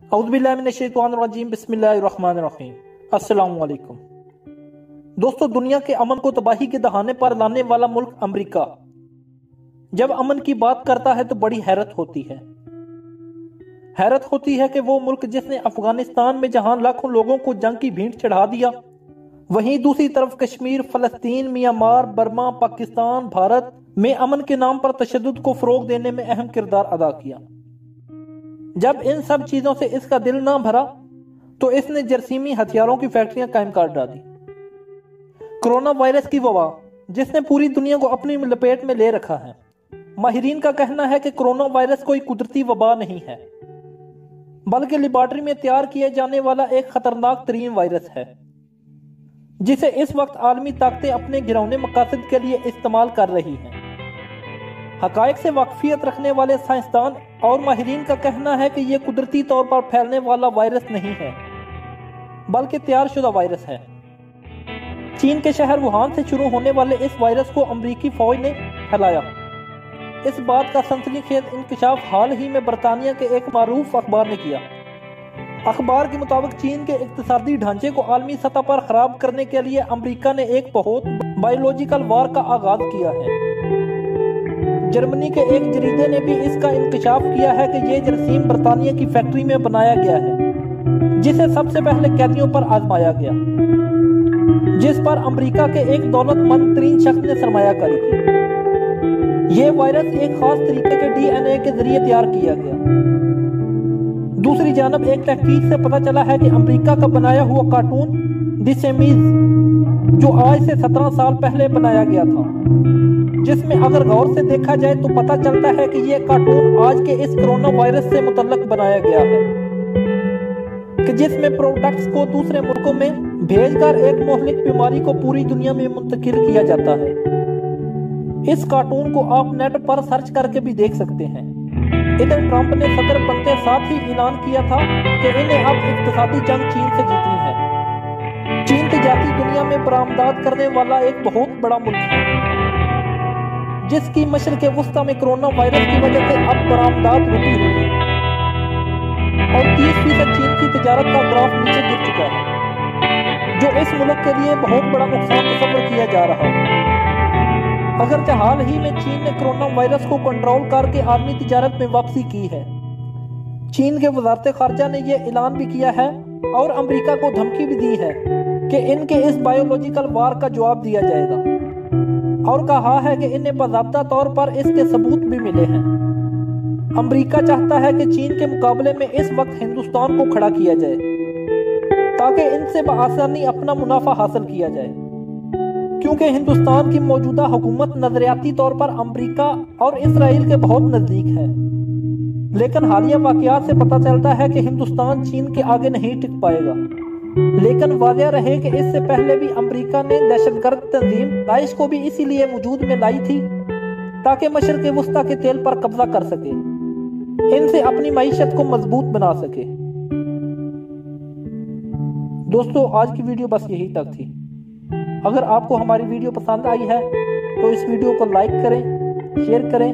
اعوذ باللہ من الشیطان الرجیم بسم اللہ الرحمن الرحیم۔ السلام علیکم دوستو، دنیا کے امن کو تباہی کے دہانے پر لانے والا ملک امریکہ جب امن کی بات کرتا ہے تو بڑی حیرت ہوتی ہے۔ حیرت ہوتی ہے کہ وہ ملک جس نے افغانستان میں جہاں لاکھوں لوگوں کو جنگ کی بھینٹ چڑھا دیا، وہیں دوسری طرف کشمیر، فلسطین، میانمار، برما، پاکستان، بھارت میں امن کے نام پر تشدد کو فروغ دینے میں اہم کردار ادا کیا۔ جب ان سب چیزوں سے اس کا دل نہ بھرا تو اس نے جرثیمی ہتھیاروں کی فیکٹریاں قائم کر ڈالی۔ کرونا وائرس کی وبا جس نے پوری دنیا کو اپنی لپیٹ میں لے رکھا ہے۔ ماہرین کا کہنا ہے کہ کرونا وائرس کوئی قدرتی وبا نہیں ہے، بلکہ لیبارٹری میں تیار کیے جانے والا ایک خطرناک ترین وائرس ہے، جسے اس وقت عالمی طاقتیں اپنے گھرونے مقاصد کے لیے استعمال کر رہی ہیں۔ حقائق سے واقفیت رکھنے والے سائنسدان اور ماہرین کا کہنا ہے کہ یہ قدرتی طور پر پھیلنے والا وائرس نہیں ہے، بلکہ تیار شدہ وائرس ہے۔ چین کے شہر ووہان سے شروع ہونے والے اس وائرس کو امریکی فوج نے پھیلایا۔ اس بات کا سنسنی خیز انکشاف حال ہی میں برطانیہ کے ایک معروف اخبار نے کیا۔ اخبار کے مطابق چین کے اقتصادی ڈھانچے کو عالمی سطح پر خراب کرنے کے لیے امریکہ نے ایک بہت بایولوجیکل وار کا آغاز کیا ہے۔ جرمنی کے ایک جریدے نے بھی اس کا انکشاف کیا ہے کہ یہ جراثیم برطانیہ کی فیکٹری میں بنایا گیا ہے، جسے سب سے پہلے قیدیوں پر آزمایا گیا، جس پر امریکہ کے ایک دولت مند ترین شخص نے سرمایہ کاری کی۔ یہ وائرس ایک خاص طریقے کے ڈی این اے کے ذریعے تیار کیا گیا۔ دوسری جانب ایک تحقیق سے پتہ چلا ہے کہ امریکہ کا بنایا ہوا کارٹون دی سیمیز، جو آج سے 17 سال پہلے بنایا گیا تھا، جس میں اگر غور سے دیکھا جائے تو پتہ چلتا ہے کہ یہ کارٹون آج کے اس کرونا وائرس سے متعلق بنایا گیا ہے، کہ جس میں پروڈکٹس کو دوسرے ملکوں میں بھیج کر ایک مہلک بیماری کو پوری دنیا میں منتقل کیا جاتا ہے۔ اس کارٹون کو آپ نیٹ پر سرچ کر کے بھی دیکھ سکتے ہیں۔ ادھر ٹرمپ نے صدر بنتے ساتھ ہی اعلان کیا تھا کہ انہیں اب اقتصادی جنگ چین سے جیتنی ہے۔ چین تجارتی دنیا میں برآمدات کرنے والا ایک بہت بڑا ملک ہے، جس کی مشرق وسطیٰ میں کرونا وائرس کی وجہ سے اب برآمدات رکی ہوئی ہیں، اور 30% چین کی تجارت کا گراف نیچے گر چکا ہے، جو اس ملک کے لیے بہت بڑا نقصان تصور کیا جا رہا ہے۔ اگرچہ حال ہی میں چین نے کرونا وائرس کو کنٹرول کر کے عالمی تجارت میں واپسی کی ہے، چین کے وزارت خارجہ نے یہ اعلان بھی کیا ہے اور امریکہ کو دھمکی بھی دی ہے کہ ان کے اس بایولوجیکل وار کا جواب دیا جائے گا، اور کہا ہے کہ انہیں باضابطہ طور پر اس کے ثبوت بھی ملے ہیں۔ امریکہ چاہتا ہے کہ چین کے مقابلے میں اس وقت ہندوستان کو کھڑا کیا جائے، تاکہ ان سے بآسانی اپنا منافع حاصل کیا جائے، کیونکہ ہندوستان کی موجودہ حکومت نظریاتی طور پر امریکہ اور اسرائیل کے بہت نزدیک ہے، لیکن حالیہ واقعات سے پتہ چلتا ہے کہ ہندوستان چین کے آگے نہیں ٹک پائے گا۔ لیکن واضح رہے کہ اس سے پہلے بھی امریکہ نے دہشت گرد تنظیم داعش کو بھی اسی لیے وجود میں لائی تھی، تاکہ مشرق وسطیٰ کے تیل پر قبضہ کر سکے، ان سے اپنی معیشت کو مضبوط بنا سکے۔ دوستو، آج کی ویڈیو بس یہی تک تھی۔ اگر آپ کو ہماری ویڈیو پسند آئی ہے تو اس ویڈیو کو لائک کریں، شیئر کریں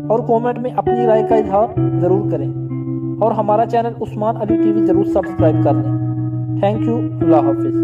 اور کومنٹ میں اپنی رائے کا اظہار ضرور کریں، اور ہمارا چینل عثمان علی ٹی وی ضرور سبسکرائب کر لیں۔ تھینک یو، اللہ حافظ۔